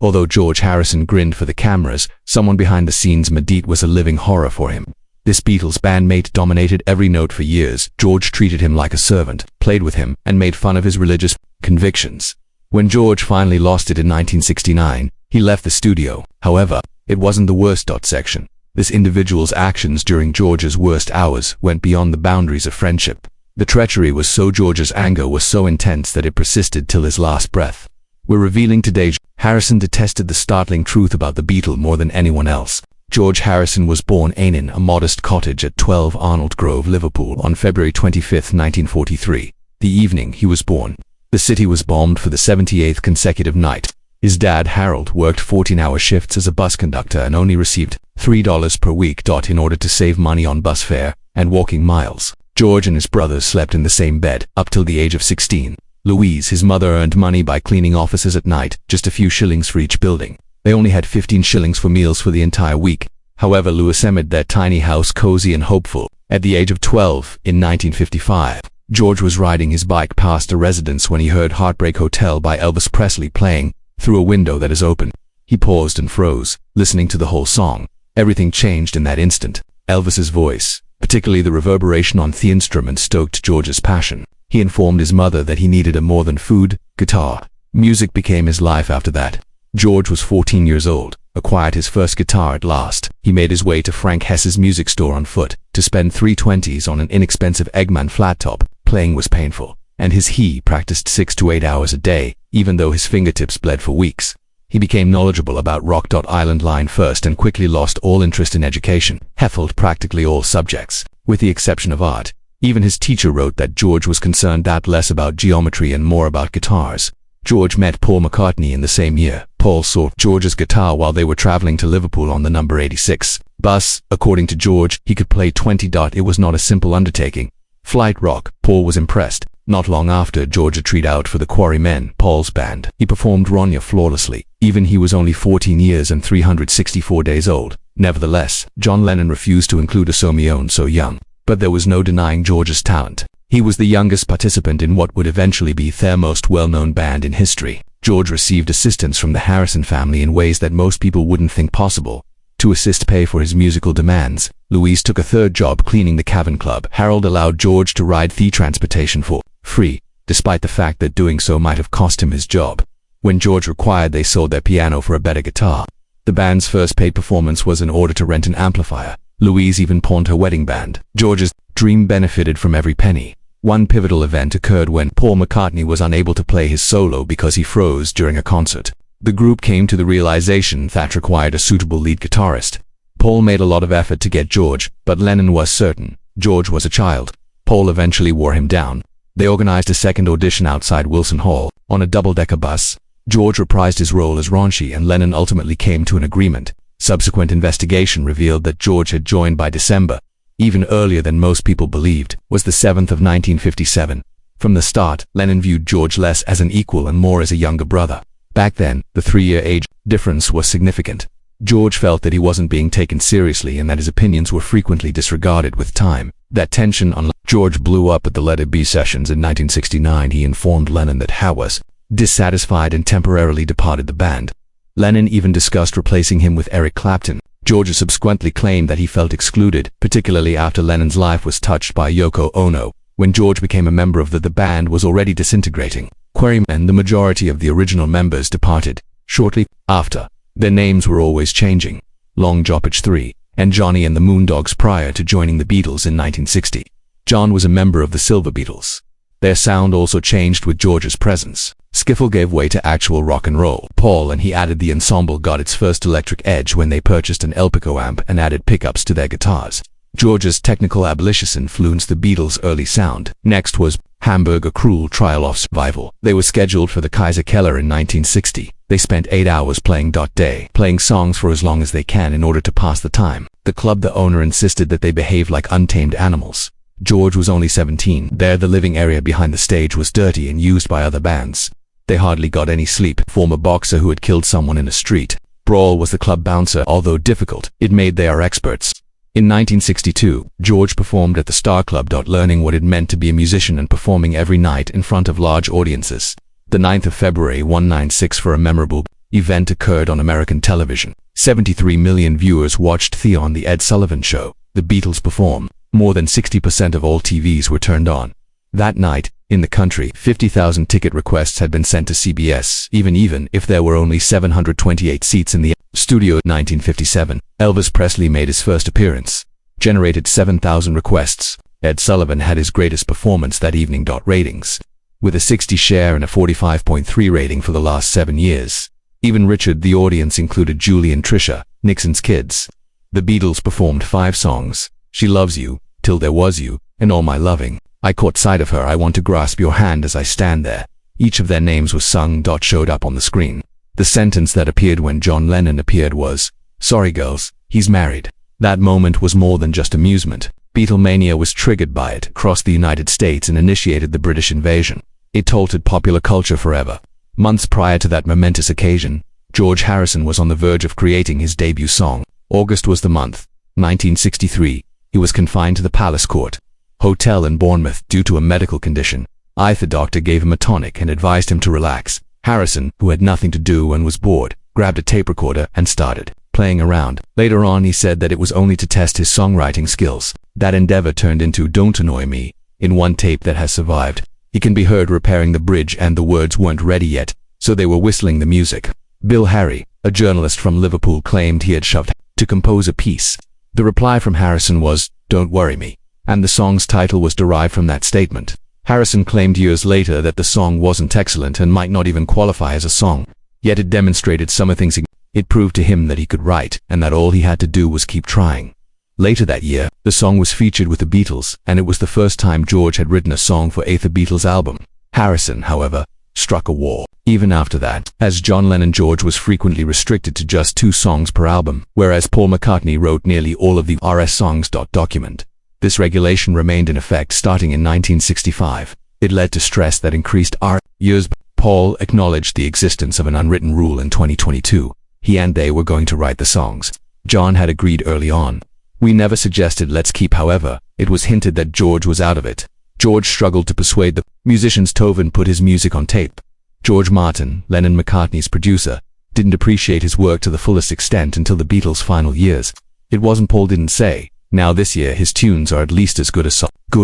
Although George Harisson grinned for the cameras, someone behind the scenes Medit was a living horror for him. This Beatles bandmate dominated every note for years. George treated him like a servant, played with him, and made fun of his religious convictions. When George finally lost it in 1969, he left the studio. However, it wasn't the worst. Section. This individual's actions during George's worst hours went beyond the boundaries of friendship. The treachery was so George's anger was so intense that it persisted till his last breath. We're revealing today Harisson detested the startling truth about the Beatle more than anyone else. George Harisson was born in a modest cottage at 12 Arnold Grove, Liverpool on February 25, 1943. The evening he was born, the city was bombed for the 78th consecutive night. His dad, Harold, worked 14-hour shifts as a bus conductor and only received $3 per week. In order to save money on bus fare and walking miles. George and his brothers slept in the same bed up till the age of 16. Louise, his mother, earned money by cleaning offices at night, just a few shillings for each building. They only had 15 shillings for meals for the entire week. However, Louis made their tiny house cozy and hopeful. At the age of 12, in 1955, George was riding his bike past a residence when he heard Heartbreak Hotel by Elvis Presley playing through a window that is open. He paused and froze, listening to the whole song. Everything changed in that instant. Elvis's voice, particularly the reverberation on the instrument, stoked George's passion. He informed his mother that he needed a more than food, guitar. Music became his life after that. George was 14 years old, acquired his first guitar at last. He made his way to Frank Hess's music store on foot to spend $3.20 on an inexpensive Eggman flat top. Playing was painful, and he practiced 6 to 8 hours a day, even though his fingertips bled for weeks. He became knowledgeable about Rock Island Line first and quickly lost all interest in education. Heffled practically all subjects, with the exception of art. Even his teacher wrote that George was concerned less about geometry and more about guitars. George met Paul McCartney in the same year. Paul saw George's guitar while they were traveling to Liverpool on the number 86 bus. According to George, he could play 20. It was not a simple undertaking. Flight Rock. Paul was impressed. Not long after, George tried out for the Quarrymen, Paul's band. He performed Ronya flawlessly. Even he was only 14 years and 364 days old. Nevertheless, John Lennon refused to include a So Young. But there was no denying George's talent. He was the youngest participant in what would eventually be their most well-known band in history. George received assistance from the Harisson family in ways that most people wouldn't think possible. To assist pay for his musical demands, Louise took a third job cleaning the Cavern Club. Harold allowed George to ride the transportation for free, despite the fact that doing so might have cost him his job. When George required, they sold their piano for a better guitar. The band's first paid performance was in order to rent an amplifier. Louise even pawned her wedding band. George's dream benefited from every penny. One pivotal event occurred when Paul McCartney was unable to play his solo because he froze during a concert. The group came to the realization that required a suitable lead guitarist. Paul made a lot of effort to get George, but Lennon was certain George was a child. Paul eventually wore him down. They organized a second audition outside Wilson Hall. On a double-decker bus, George reprised his role as Raunchy, and Lennon ultimately came to an agreement. Subsequent investigation revealed that George had joined by December, even earlier than most people believed, was the 7th of 1957. From the start, Lennon viewed George less as an equal and more as a younger brother. Back then, the 3-year age difference was significant. George felt that he wasn't being taken seriously and that his opinions were frequently disregarded with time. That tension on George blew up at the Let It Be sessions in 1969. He informed Lennon that Howe was dissatisfied and temporarily departed the band. Lennon even discussed replacing him with Eric Clapton. George subsequently claimed that he felt excluded, particularly after Lennon's life was touched by Yoko Ono. When George became a member of the band was already disintegrating. Quarrymen, the majority of the original members, departed shortly after. Their names were always changing. Long Joppage 3, and Johnny and the Moondogs prior to joining the Beatles in 1960. John was a member of the Silver Beatles. Their sound also changed with George's presence. Skiffle gave way to actual rock and roll. Paul and he added the ensemble got its first electric edge when they purchased an Elpico amp and added pickups to their guitars. George's technical abolitions influenced the Beatles' early sound. Next was Hamburg, a cruel trial of survival. They were scheduled for the Kaiser Keller in 1960. They spent 8 hours playing day, playing songs for as long as they can in order to pass the time. The club, the owner insisted that they behave like untamed animals. George was only 17. There, the living area behind the stage was dirty and used by other bands. They hardly got any sleep. Former boxer who had killed someone in a street brawl was the club bouncer. Although difficult, it made they are experts. In 1962, George performed at the Star Club. Learning what it meant to be a musician and performing every night in front of large audiences. The 9th of February 1996 for a memorable event occurred on American television. 73 million viewers watched on The Ed Sullivan Show. The Beatles perform. More than 60% of all TVs were turned on. That night, in the country, 50,000 ticket requests had been sent to CBS, even if there were only 728 seats in the studio. 1957, Elvis Presley made his first appearance. Generated 7,000 requests. Ed Sullivan had his greatest performance that evening. Ratings. With a 60 share and a 45.3 rating for the last 7 years. Even Richard, the audience included Julie and Tricia, Nixon's kids. The Beatles performed 5 songs. She Loves You, Till There Was You, and All My Loving. I Caught Sight of Her, I Want to Grasp Your Hand As I Stand There. Each of their names was sung. Showed up on the screen. The sentence that appeared when John Lennon appeared was, "Sorry girls, he's married." That moment was more than just amusement. Beatlemania was triggered by it across the United States and initiated the British invasion. It altered popular culture forever. Months prior to that momentous occasion, George Harrison was on the verge of creating his debut song. August was the month, 1963. He was confined to the Palace Court Hotel in Bournemouth due to a medical condition. The doctor gave him a tonic and advised him to relax. Harrison, who had nothing to do and was bored, grabbed a tape recorder and started playing around. Later on, he said that it was only to test his songwriting skills. That endeavor turned into Don't Annoy Me. In one tape that has survived, he can be heard repairing the bridge and the words weren't ready yet, so they were whistling the music. Bill Harry, a journalist from Liverpool, claimed he had shoved to compose a piece. The reply from Harrison was, "Don't worry me," and the song's title was derived from that statement. Harrison claimed years later that the song wasn't excellent and might not even qualify as a song, yet it demonstrated some things. It proved to him that he could write and that all he had to do was keep trying. Later that year, the song was featured with the Beatles, and it was the first time George had written a song for a Beatles album. Harrison, however, struck a wall. Even after that, as John Lennon, George was frequently restricted to just 2 songs per album, whereas Paul McCartney wrote nearly all of the RS songs. Document. This regulation remained in effect starting in 1965. It led to stress that increased years. Paul acknowledged the existence of an unwritten rule in 2022. He and they were going to write the songs. John had agreed early on. We never suggested let's keep, however, it was hinted that George was out of it. George struggled to persuade the musicians. Tovin put his music on tape. George Martin, Lennon-McCartney's producer, didn't appreciate his work to the fullest extent until the Beatles' final years. It wasn't Paul didn't say, "Now this year his tunes are at least as good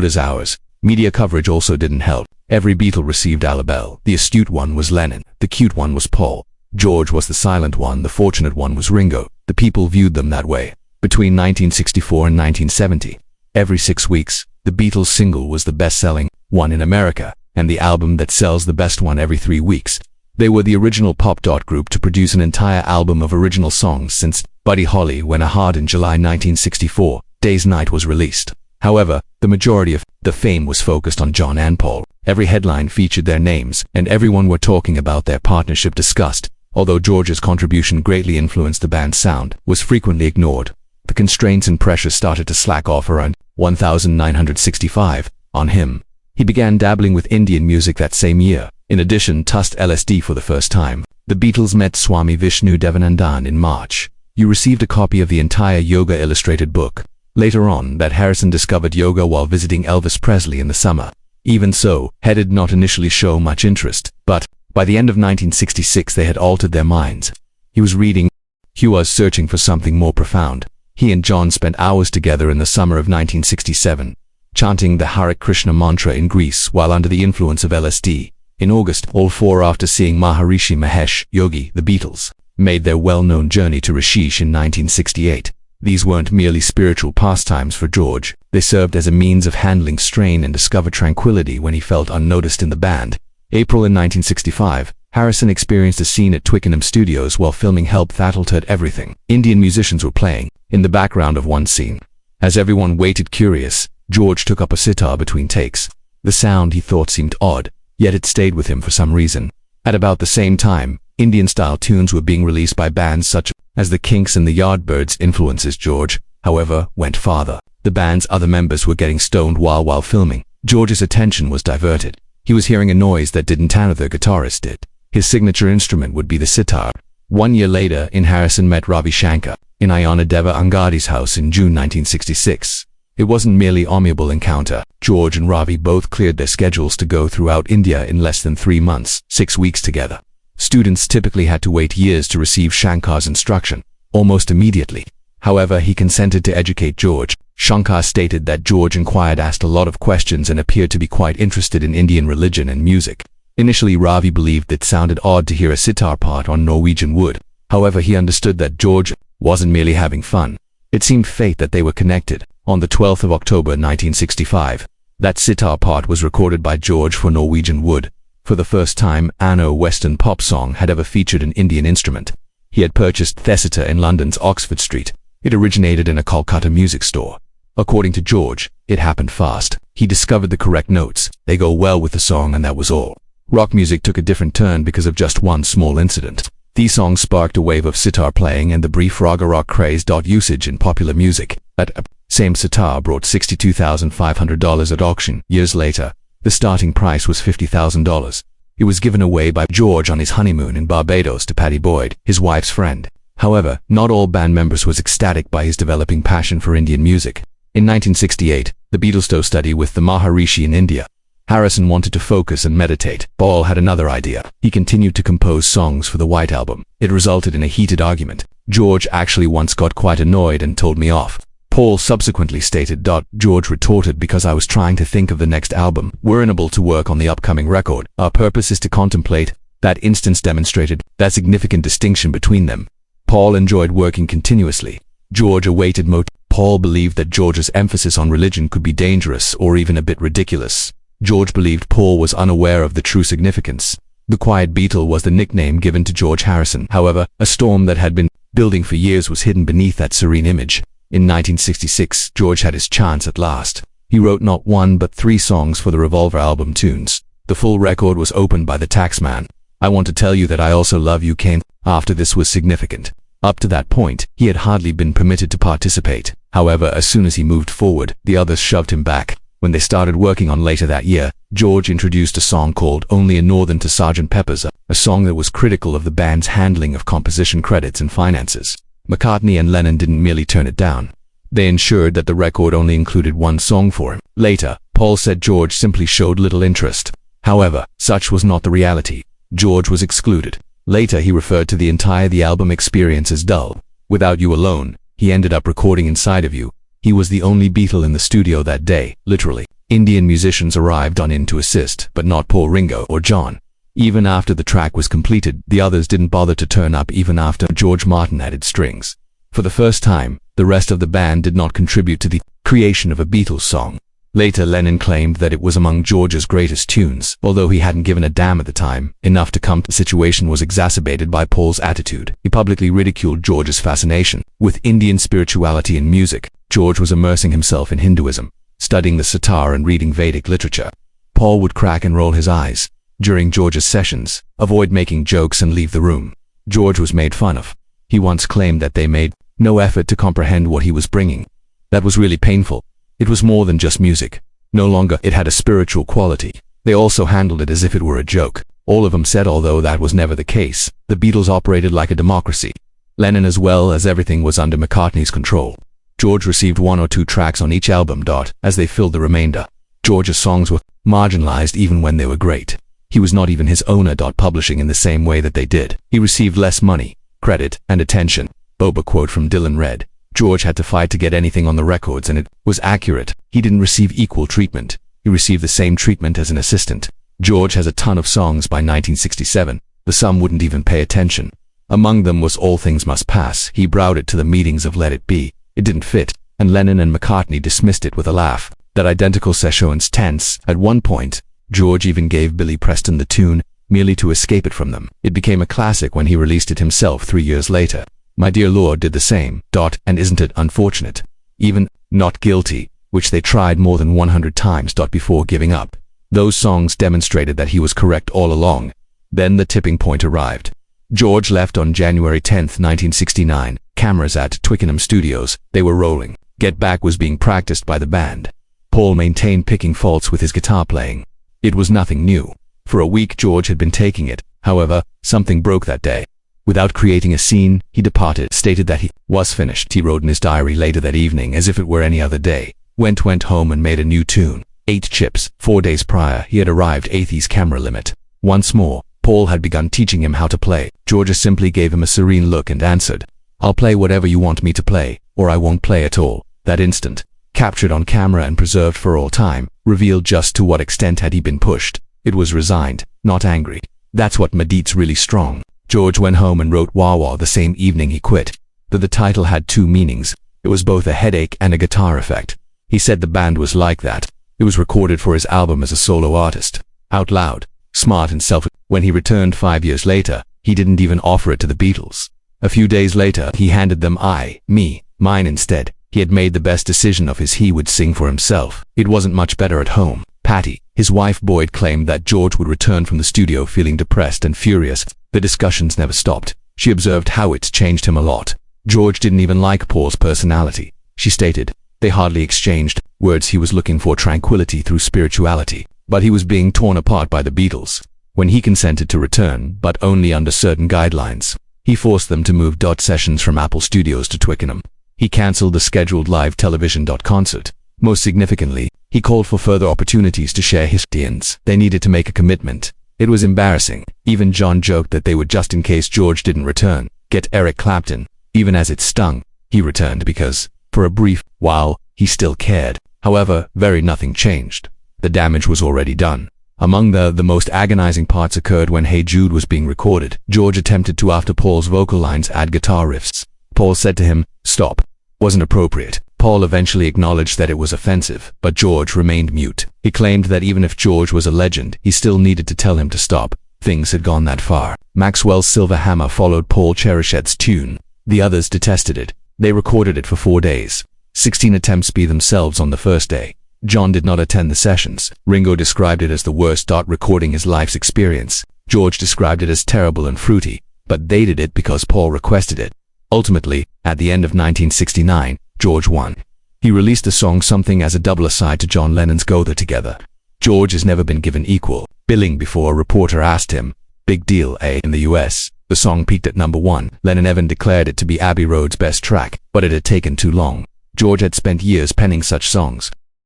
as ours." Media coverage also didn't help. Every Beatle received a label. The astute one was Lennon. The cute one was Paul. George was the silent one. The fortunate one was Ringo. The people viewed them that way. Between 1964 and 1970, every 6 weeks, the Beatles single was the best-selling one in America, and the album that sells the best one every 3 weeks. They were the original pop group to produce an entire album of original songs since Buddy Holly Went Hard in July 1964. Day's Night was released. However, the majority of the fame was focused on John and Paul. Every headline featured their names, and everyone were talking about their partnership discussed. Although George's contribution greatly influenced the band's sound, was frequently ignored. The constraints and pressure started to slack off around 1965 on him. He began dabbling with Indian music that same year. In addition, touched LSD for the first time. The Beatles met Swami Vishnu Devanandan in March. You received a copy of the entire Yoga Illustrated book. Later on, that Harrison discovered yoga while visiting Elvis Presley in the summer. Even so, Head did not initially show much interest, but by the end of 1966 they had altered their minds. He was reading. He was searching for something more profound. He and John spent hours together in the summer of 1967, chanting the Hare Krishna mantra in Greece while under the influence of LSD. In August, all 4, after seeing Maharishi Mahesh Yogi, the Beatles, made their well-known journey to Rishish in 1968. These weren't merely spiritual pastimes for George. They served as a means of handling strain and discover tranquility when he felt unnoticed in the band. April in 1965, Harrison experienced a scene at Twickenham Studios while filming Help that altered everything. Indian musicians were playing in the background of one scene. As everyone waited curious, George took up a sitar between takes. The sound he thought seemed odd, yet it stayed with him for some reason. At about the same time, Indian-style tunes were being released by bands such as the Kinks and the Yardbirds. Influences George, however, went farther. The band's other members were getting stoned while filming. George's attention was diverted. He was hearing a noise that didn't sound, the guitarist did. His signature instrument would be the sitar. 1 year later, Harrison met Ravi Shankar in Ayana Deva Angadi's house in June 1966. It wasn't merely an amiable encounter. George and Ravi both cleared their schedules to go throughout India in less than 3 months, 6 weeks together. Students typically had to wait years to receive Shankar's instruction, almost immediately. However, he consented to educate George. Shankar stated that George asked a lot of questions and appeared to be quite interested in Indian religion and music. Initially, Ravi believed it sounded odd to hear a sitar part on Norwegian wood. However, he understood that George wasn't merely having fun. It seemed fate that they were connected. On the 12th of October 1965, that sitar part was recorded by George for Norwegian wood. For the first time, a Western pop song had ever featured an Indian instrument. He had purchased Thesita in London's Oxford Street. It originated in a Kolkata music store. According to George, it happened fast. He discovered the correct notes. They go well with the song, and that was all. Rock music took a different turn because of just one small incident. These songs sparked a wave of sitar playing and the brief raga rock craze. Usage in popular music. That same sitar brought $62,500 at auction. Years later, the starting price was $50,000. It was given away by George on his honeymoon in Barbados to Pattie Boyd, his wife's friend. However, not all band members was ecstatic by his developing passion for Indian music. In 1968, the Beatles study with the Maharishi in India. Harisson wanted to focus and meditate. Paul had another idea. He continued to compose songs for the White Album. It resulted in a heated argument. George actually once got quite annoyed and told me off. Paul subsequently stated, George retorted, because I was trying to think of the next album. We're unable to work on the upcoming record. Our purpose is to contemplate. That instance demonstrated that significant distinction between them. Paul enjoyed working continuously. George awaited Paul believed that George's emphasis on religion could be dangerous or even a bit ridiculous. George believed Paul was unaware of the true significance. The Quiet Beatle was the nickname given to George Harisson. However, a storm that had been building for years was hidden beneath that serene image. In 1966, George had his chance at last. He wrote not one but 3 songs for the Revolver album tunes. The full record was opened by the Taxman. I Want to Tell You That I Also Love You came after this was significant. Up to that point, he had hardly been permitted to participate. However, as soon as he moved forward, the others shoved him back. When they started working on later that year, George introduced a song called Only a Northern to Sgt. Pepper's, a song that was critical of the band's handling of composition credits and finances. McCartney and Lennon didn't merely turn it down. They ensured that the record only included 1 song for him. Later, Paul said George simply showed little interest. However, such was not the reality. George was excluded. Later, he referred to the album experience as dull. Without You Alone, he ended up recording Inside of You. He was the only Beatle in the studio that day, literally. Indian musicians arrived on in to assist, but not Paul, Ringo, or John. Even after the track was completed, the others didn't bother to turn up even after George Martin added strings. For the first time, the rest of the band did not contribute to the creation of a Beatles song. Later, Lennon claimed that it was among George's greatest tunes, although he hadn't given a damn at the time. Enough to come. The situation was exacerbated by Paul's attitude. He publicly ridiculed George's fascination with Indian spirituality and music. George was immersing himself in Hinduism, studying the sitar and reading Vedic literature. Paul would crack and roll his eyes. During George's sessions, avoid making jokes and leave the room. George was made fun of. He once claimed that they made no effort to comprehend what he was bringing. That was really painful. It was more than just music. No longer it had a spiritual quality. They also handled it as if it were a joke. All of them said, although that was never the case, the Beatles operated like a democracy. Lennon, as well as everything, was under McCartney's control. George received 1 or 2 tracks on each album. As they filled the remainder, George's songs were marginalized even when they were great. He was not even his owner. Publishing in the same way that they did. He received less money, credit, and attention. Boba quote from Dylan read, George had to fight to get anything on the records, and it was accurate. He didn't receive equal treatment. He received the same treatment as an assistant. George has a ton of songs by 1967. The some wouldn't even pay attention. Among them was All Things Must Pass. He brought it to the meetings of Let It Be. It didn't fit, and Lennon and McCartney dismissed it with a laugh. That identical session's tense. At one point, George even gave Billy Preston the tune, merely to escape it from them. It became a classic when he released it himself 3 years later. My Dear Lord did the same. And isn't it unfortunate? Even Not Guilty, which they tried more than 100 times. Before giving up. Those songs demonstrated that he was correct all along. Then the tipping point arrived. George left on January 10, 1969. Cameras at Twickenham Studios. They were rolling. Get Back was being practiced by the band. Paul maintained picking faults with his guitar playing. It was nothing new. For a week George had been taking it. However, something broke that day. Without creating a scene, he departed, stated that he was finished. He wrote in his diary later that evening as if it were any other day. Went home and made a new tune. 8 chips. 4 days prior, he had arrived 80's camera limit. Once more, Paul Paul had begun teaching him how to play. George simply gave him a serene look and answered, "I'll play whatever you want me to play, or I won't play at all." That instant, captured on camera and preserved for all time, revealed just to what extent had he been pushed. It was resigned, not angry. That's what made Beatles really strong. George went home and wrote Wah Wah the same evening he quit. The title had two meanings. It was both a headache and a guitar effect. He said the band was like that. It was recorded for his album as a solo artist. Out loud, smart and When he returned 5 years later, he didn't even offer it to the Beatles. A few days later, he handed them mine instead. He had made the best decision of his. He would sing for himself. It wasn't much better at home. Patty, his wife Boyd, claimed that George would return from the studio feeling depressed and furious. The discussions never stopped. She observed how it's changed him a lot. George didn't even like Paul's personality. She stated, they hardly exchanged words. He was looking for tranquility through spirituality, but he was being torn apart by the Beatles. When he consented to return, but only under certain guidelines, he forced them to move sessions from Apple Studios to Twickenham. He cancelled the scheduled live television concert. Most significantly, he called for further opportunities to share his ideas. They needed to make a commitment. It was embarrassing. Even John joked that they would, just in case George didn't return, get Eric Clapton. Even as it stung, he returned because, for a brief while, he still cared. However, nothing changed. The damage was already done. Among the most agonizing parts occurred when Hey Jude was being recorded. George attempted to, after Paul's vocal lines, add guitar riffs. Paul said to him, "Stop." Wasn't appropriate. Paul eventually acknowledged that it was offensive, but George remained mute. He claimed that even if George was a legend, he still needed to tell him to stop. Things had gone that far. Maxwell's Silver Hammer followed Paul Cherished's tune. The others detested it. They recorded it for 4 days. 16 attempts by themselves on the first day. John did not attend the sessions. Ringo described it as the worst recording his life's experience. George described it as terrible and fruity, but they did it because Paul requested it. Ultimately, at the end of 1969, George won. He released the song Something as a double aside to John Lennon's Go There Together. George has never been given equal billing before a reporter asked him, "Big deal, eh?" In the US, the song peaked at number 1. Lennon even declared it to be Abbey Road's best track, but it had taken too long. George had spent years penning such songs.